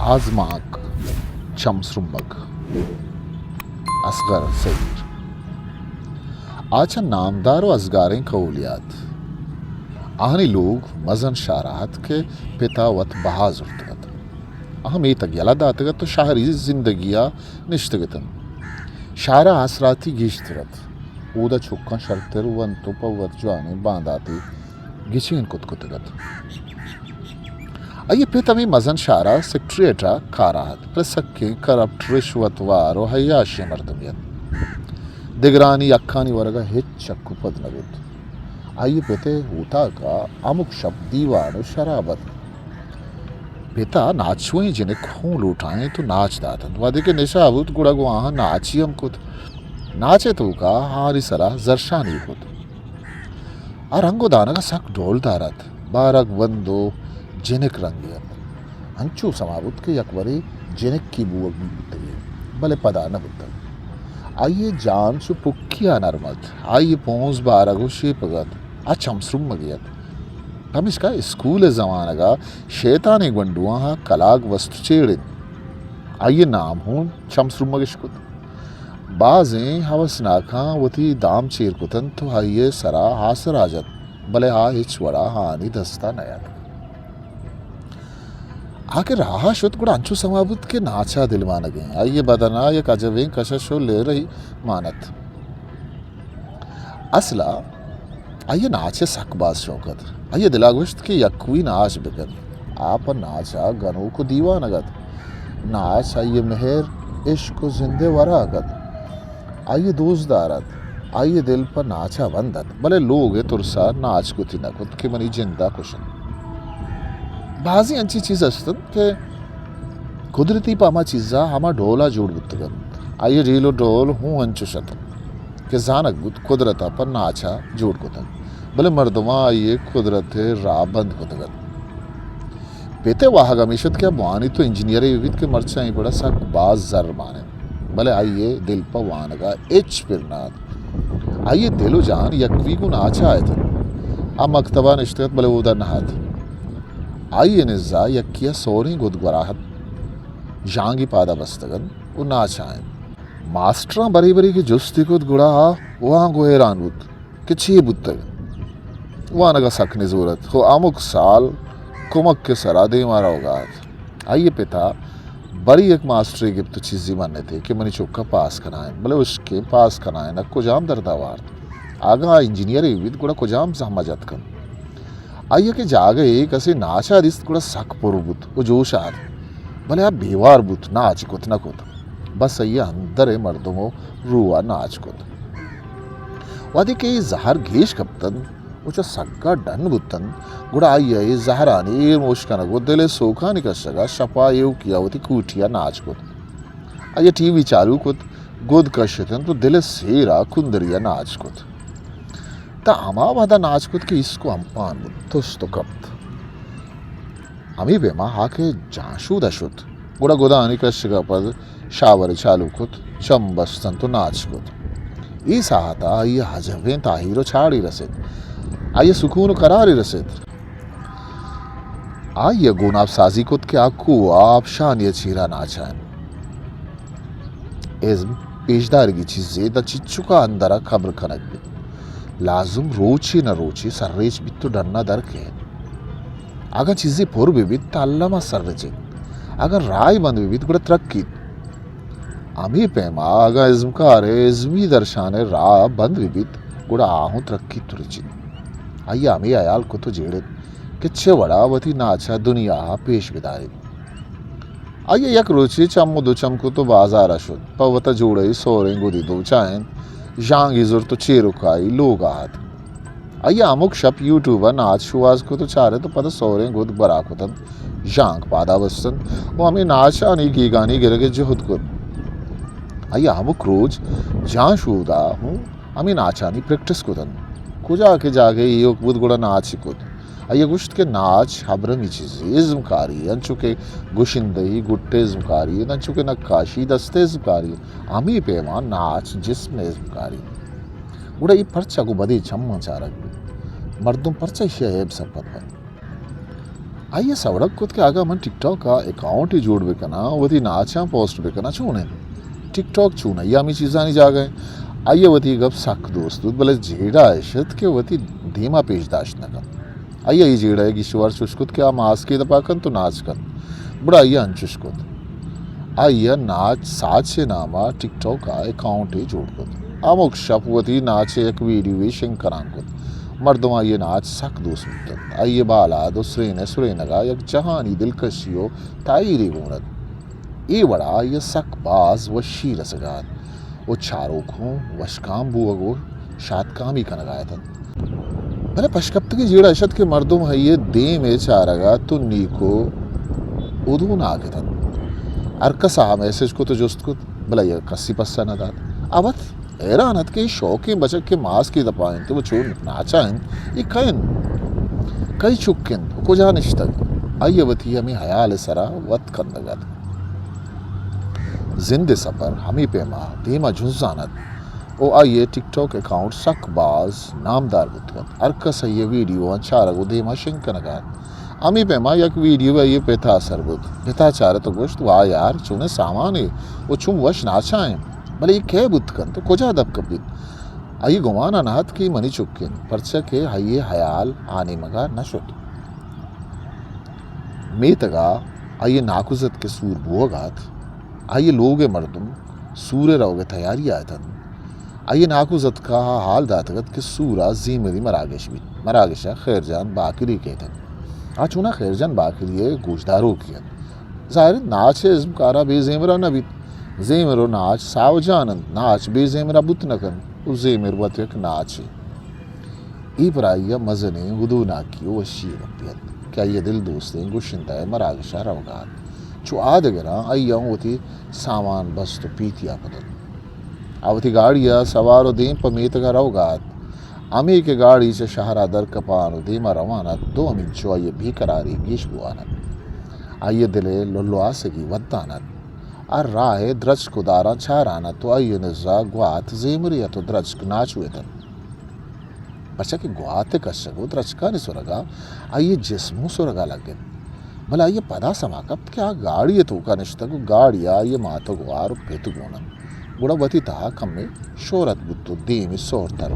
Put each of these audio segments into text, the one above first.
Azmak, Chamsrumbak, Asghar सईर आचा नामदार व असगारें कौलियात आहनी लोग मजन शारात के पिता वत बहाज उर्तगत अहम तक यला दातगत तो शहरी जिंदगिया निश्तगतन शारा आसराती गिश्तगत ऊदा छुक्का शर्तर वन तो पवत जाने बांधाती गिचेन कुतकुतगत अये पितमी मजन शारा सेक्रेटरा कारात प्रसक्के करप्ट रिश्वतवार और हयाशी मर्दमियत दिगरानी अक्खानी वर्ग हिच्चक्कु पदनगुत अये पिते होता का अमुक शब्द दीवान शराबत पिता नाचुएं जिन्हें खून लूटाएं तो नाच दातन वादे के निशाबुत गुड़ा गुआहा नाची हम कुत नाचे तो का हारी सरा जरशानी कुत अरंगो दाना का सक ढोल दारत बारक बंदो जेनिक रंगियत अंचू समाबुत के यकवरी जेनिक की बुवक बुतगी भले पदा न बुतग आइए जान सु पुक्किया नरमत आइए पहुंच बारगो शेपगत अचमसरुम मगियत हम इसका स्कूल जमानगा शैतानी गंडुआ हा कलाग वस्तु चेड़िन आइए नाम हूं चमसरुम मगिशकुत बाजें हवसनाखा वती दाम चेर कुतन तो आइए सरा हासराजत भले हा हिचवड़ा हानी दस्ता नया आखिर राहा शुद्ध गुड़ा अंशु समाबुत के नाचा दिलवान गए आइए बदना ये कजवें कशशो ले रही मानत असला आइए नाचे सकबाज शौकत आइए दिलागुश्त के यकवी नाच बिगन आप नाचा गनों को दीवानगत नाच आइए मेहर इश्क को जिंदे वरागत आइए दोस्तदारत आइए दिल पर नाचा बंदत भले लोग तुरसा नाच को तिनकुत के मनी जिंदा कुशन बाजी अंची चीज असतन के कुदरती पामा चीजा हमा ढोला जोड़ बुतगन आइए रीलो ढोल हूँ अंचु शतन के जानक बुत कुदरता पर नाचा जोड़ कुतन भले मर्दमा आइए कुदरत रा बंद कुतगन पेते वाह गमीशत क्या बुआनी तो इंजीनियर विविध के मर्चा ही बड़ा सक बाज जर माने भले आइए दिल पर वानगा एच पिरनाथ आइए दिलो जान यकवी को नाचा आए थे अब मकतबा निश्चित भले उधर नहात आइए निज़ा यकिया सोरी गुदगराहत जांगी पादा बस्तगन वो नाचाएं मास्टरा बरी बरी की जुस्ती कुद गुड़ा वहाँ गोहेरान बुत कि छे बुतग वहाँ नगा सकने जरूरत हो अमुक साल कुमक के सरा दे मारा होगा आइए पिता बड़ी एक मास्टरी गिफ्ट तो चीज़ी मानने थे कि मनी चौका पास कराएं भले उसके पास कराएं न कुजाम दर्दावार आगा इंजीनियर विद गुड़ा कुजाम सहमजत कन आइए के जागे एक ऐसे नाचा दिस कुड़ा सक पुरुबुत वो जोश आर भले आप बेवार बुत नाच कुत न कुत बस आइए अंदर है मर्दों रुआ नाच कुत वादे के जहर घेश कप्तन वो जो सक्का डन बुतन गुड़ा आइए जहरानी मोशकन को दिले सोखा निकशगा शपा येव किया होती कूटिया नाच कुत आइए टीवी चालू कुत गुद कशतन तो दिले सेरा कुंदरिया नाच कुत ता अमा वादा नाच कुत के इसको अम्पान तुस तो कप्त अमी बेमा हाके जाशु दशुत गुड़ा गुदा अनिकशगा पद शावर चालू कुत चंबस्तन तो नाच कुत ई साहता आइए हजवें ताहिरो छाड़ी रसित आइए सुकून करारी रसित आइए गुनाब साजी कुत के आकू आप शान ये चीरा नाचान इज्म पेशदार की चीजें दा चिच्चू का अंदरा खबर खनक भी लाजुम रोची न रोची सर्रेच भी तो डरना दर के अगर चीजें पुर भी ताल्लमा सर्रचे अगर राय बंद भी गुड़ा तरक्की अमी पेमा अगर इज्मकार इज्मी दर्शाने रा बंद भी गुड़ा आहू तरक्की तुरची आइए अमी आयाल को तो जेड़े किच्छे वड़ा वती नाचा दुनिया पेश बिदारी आइए यक रोची चम्मो दो चमको तो बाजार अशुद पवता जोड़े सोरे गुदी दो चाहें जांगी जुर तो चेरुकाई लोग आहत आइए अमुक शप यूट्यूबर नाच शुआज को तो चारे तो पता सोरे गुद बराकुतन जांग पादा बस्तन वो हमें नाचा नहीं की गानी गिर के जुहद को आइए अमुक रोज जहाँ शुदा हूँ हमें नाचा नहीं प्रैक्टिस कुतन कुजा के जागे ये बुद गुड़ा नाच कुत आइए गुश्त के नाच हबरमी चीज़ें इज्मकारी अंचुके गुशिंदही गुट्टे इज्मकारी अंचुके नक्काशी दस्ते इज्मकारी अमी पेमा नाच जिसम इज्मकारी गुड़ा ये पर्चा को बदी चम्मा चारक मर्दों पर्चा शेब संपत आइए सवड़क कुत के आगा मन टिकटॉक का अकाउंट ही जोड़ बेकना वती नाचा पोस्ट बेकना चूने टिकटॉक चूना या मी चीज़ा नहीं जा गए आइए वती गप सक दोस्त भले जेड़ा ऐशत के वती धीमा पेशदाश न कर आइए ये जेड़ा है गिश्वर चुस्कुत के आ मास के दपाकन तो नाच कर बड़ा आइए अनचुस्कुत आइए नाच साथ से नामा टिकटॉक का अकाउंट ही जोड़ कुत अमुक शपवती नाचे एक वीडियो शंकरान कुत मर्दों आइए नाच सक दोस्त आइए बाला दो सुरेनगा यक जहानी दिलकशियो ताईरी गुणत ये बड़ा ये सक बाज व शीरसगात वो चारोखों वशकाम बुअगो शातकामी का नगाया था मैंने पशकप्त की जीड़ा अशद के मर्दों है ये दे में चारगा तो नीको उदू ना आगे था अरकसा मैसेज को तो जुस्त को भला ये कस्सी पस्सा न दात अवत हैरानत के शौक बचक के मास की दपाएं तो वो छोड़ नाचाएं ये कई चुक्किन को जा निश्तग आइए वती हमें हयाल सरा वत कर लगा जिंदे सफर हमें पेमा धीमा झुंझानत ओ आइए टिकटॉक अकाउंट सकबाज नामदार बुतवत अरकस ये वीडियो अच्छा रगो धीमा शंकर नगा अमी पेमा यक वीडियो ये पेथा सरबुत पेथा चारे तो गोश्त वाह यार चुने सामान है वो चुम वश नाचाएं भले ये कै बुतकन तो कोजा दब कबित आइए गुमान अनाथ की मनी चुक्किन परचा के हाइये हयाल आने मगा नशुत मेतगा आइए नाकुजत के सूर बुआगात आइए लोगे मर्दुम सूर्य रहोगे तैयारी आयतन आइए नाकुजत का हाल दातगत के सूरा जी मेरी मरागेश भी मरागेशा खैरजान बाकिरी कहते आ चुना खैरजान बाकिरी है गोशदारों की जाहिर नाच है इज्मकारा बेजेमरा न भी जेमरो नाच सावजानंद नाच बेजेमरा बुत नकन उस जेमर वत एक नाच है इब्राहिया मजने वुदू ना की वशी रबियत क्या ये दिल दोस्तें गुशिंदा है मरागशा रवगात चु आद गरा आइया होती सामान बस तो पीतिया पदन आवती गाड़िया सवारो दें पमेत का रवगात अमी के गाड़ी से शहरा दर कपानो देमा रवाना दो अमीन चो आइए भी करारी गीश बुआनत आइए दिले लोल्लो आसगी वद्दानत और राह द्रज को दारा छाराना तो आइए नजा ग्वात जेमरिया तो द्रज नाच हुए तन बच्चा की ग्वाते कशगो द्रज का नहीं सुरगा आइए जिस्मु सुरगा लगे भला आइए पदा समाकप क्या गाड़ी तो का निश्ता को गाड़िया ये मातो ग्वार पेतु गोनन गुड़ा बती था कम में शोरत बुत्तो देमी सोर तर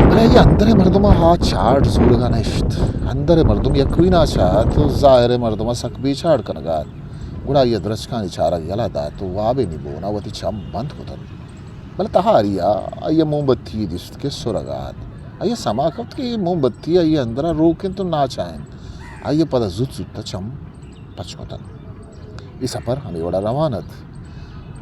भला ये अंदर मर्दुमा हाथ छाड़ सूरगा निश्त अंदर मर्दुम यक्वी ना चाह तो जाहिर मर्दुमा सक भी छाड़ कनगात गुड़ा ये द्रचका निचारा गला दा तो वाबे नहीं बोना वती चम बंद होता भले तहारिया आइए मोमबत्ती दिस्त के सुरगात आइए समाकत के मोमबत्ती आइए अंदर रोकें तो ना चाहें आइए पता जुत जुत्ता चम पचकोतन इस सफर हमें बड़ा रवानत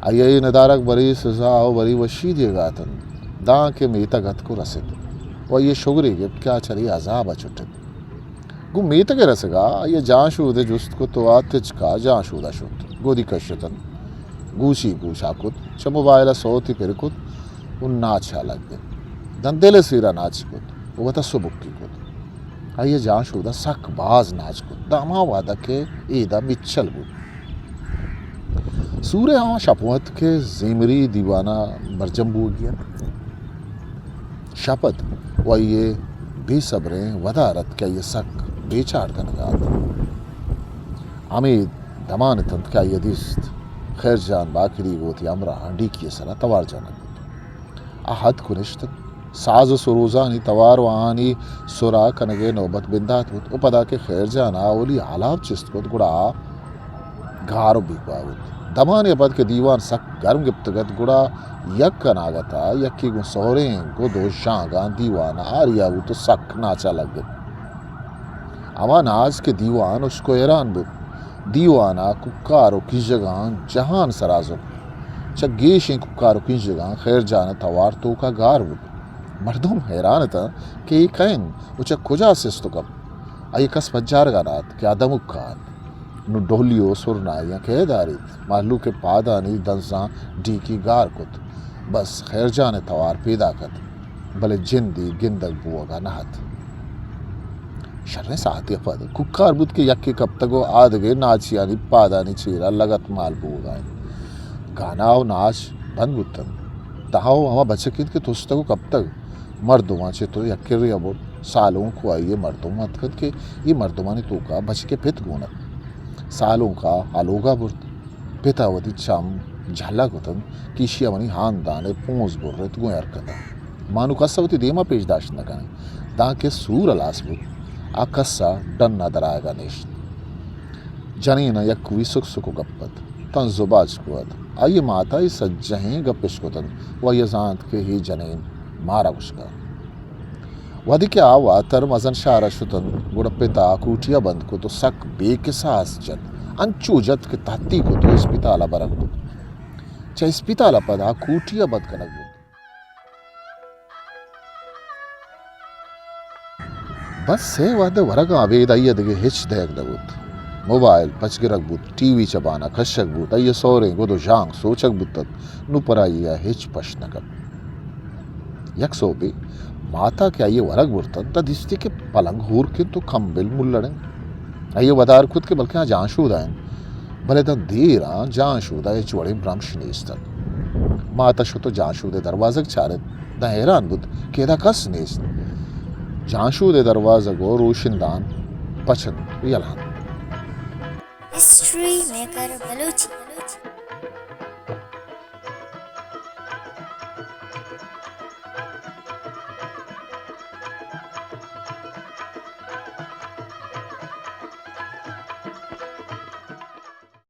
आइए ये नदारक बड़ी सजा बड़ी वशी देगा तन दा के मेता गत को रसित और ये शुगरे के क्या चली अजाब अचुटत गु मेत के रसगा ये जाशूदे जुस्त को तो आतिच का जाशूदा शुत गोदी कश्यतन गूशी गूशाकुत चमुबायला सोती पेरकुत उन नाचा लग गए दंदेले सीरा नाच कुत वो था सुबुक्की कुत आइए जाशूदा सक बाज नाच कुत दामा वादा के ईदा मिच्छल बुत सूर्य हाँ शपवत के जिमरी दीवाना बरजम्बू गया शपथ व ये बेसब्रें वदारत क्या ये सक बेचार कनगात अमीद दमान तंत क्या ये दिस्त खैर जान बाकरी गोती अमरा हंडी की सरा तवार जाना आहद कुनिश्त साज सुरोजानी तवार वहानी सुरा कनगे नौबत बिंदात बुत उपदा के खैर जाना ओली आलाप चिस्त को गुड़ा घारो बिकवावत दमाने पद के दीवान सक गर्म गिप्तगत गुड़ा यक कनागता यक्की गु सोहरे गो दो शांगा दीवाना आरिया वो तो सक नाचा लग गए अमा नाज के दीवान उसको हैरान बुत दीवाना कुक्कारो की जगह जहान सराजो चगेशें कुक्कारो की जगह खैर जाना तवार तो का गार बुत मर्दुम हैरान था कि कैन उचा खुजा सिस्तो कब आई कस बजार गानात क्या दमुखात नु डोलियो सुरनाइया कह दारित मालू के पादानी दंसा डी की गार कुत बस खैर जाने तवार पैदा कत भले जिंदी गिंदक बुआगा नहत शर्रे साथी पद कुक्कार बुत के यक्के कब तक वो आद गए नाचियानी पादानी चीरा लगत माल बुआगा गानाव नाच बंद बुतन तहाओ हमा बच्चे कित के तुस्त को कब तक मर्दुमा चे तो यक्कर अब सालों को आइए मर्दुमा तक के ये मर्दुमा ने तो का बच के पित गुणत सालों का आलोगा बुर्त पितावती चाम झाला गुतन किशिया मनी हान दाने पोंस बुर्रत गुयार कता मानु कसवती देमा पेशदाश न कने ताके सूर अलास बुत आकस्सा डन्ना दराएगा नेश जनीना यक्वी सुख सुख गप्पत तन जुबाज कुवत आइए माता इस सज्जहें गप्पिश कुतन व यजांत के ही जनीन मारा उसका वधि के आवा तर मजन शारा शुतन गुड़ पिता कूटिया बंद को तो सक बेकिसास जत अंचू जत के तहती को तो इस्पिताला बरक बुत चा इस्पिताला पदा कूटिया बद कनक बुत बस से वादे वरग आवेद आइए दगे हिच देख दबुत मोबाइल पचगिरक बुत टीवी चबाना खशक बुत आइए सोरे गोदो जांग सोचक बुतत नु पराइया हिच पशनकब यक सोबे माता के आइए वरग बुरतन त दिस्ते के पलंग हूर के तो खम्बिल मुल्लड़े आइए वदार खुद के बल्कि जांशूद आयन भले तो देर जांशूद आए चुड़े ब्रह्मश नेस्तन माता शो तो जांशूदे दरवाजक चारत द हैरान बुद केदा कस नेस्त जांशूदे दरवाजा गो रोशनदान पचन यलान हिस्ट्री मेकर बलूची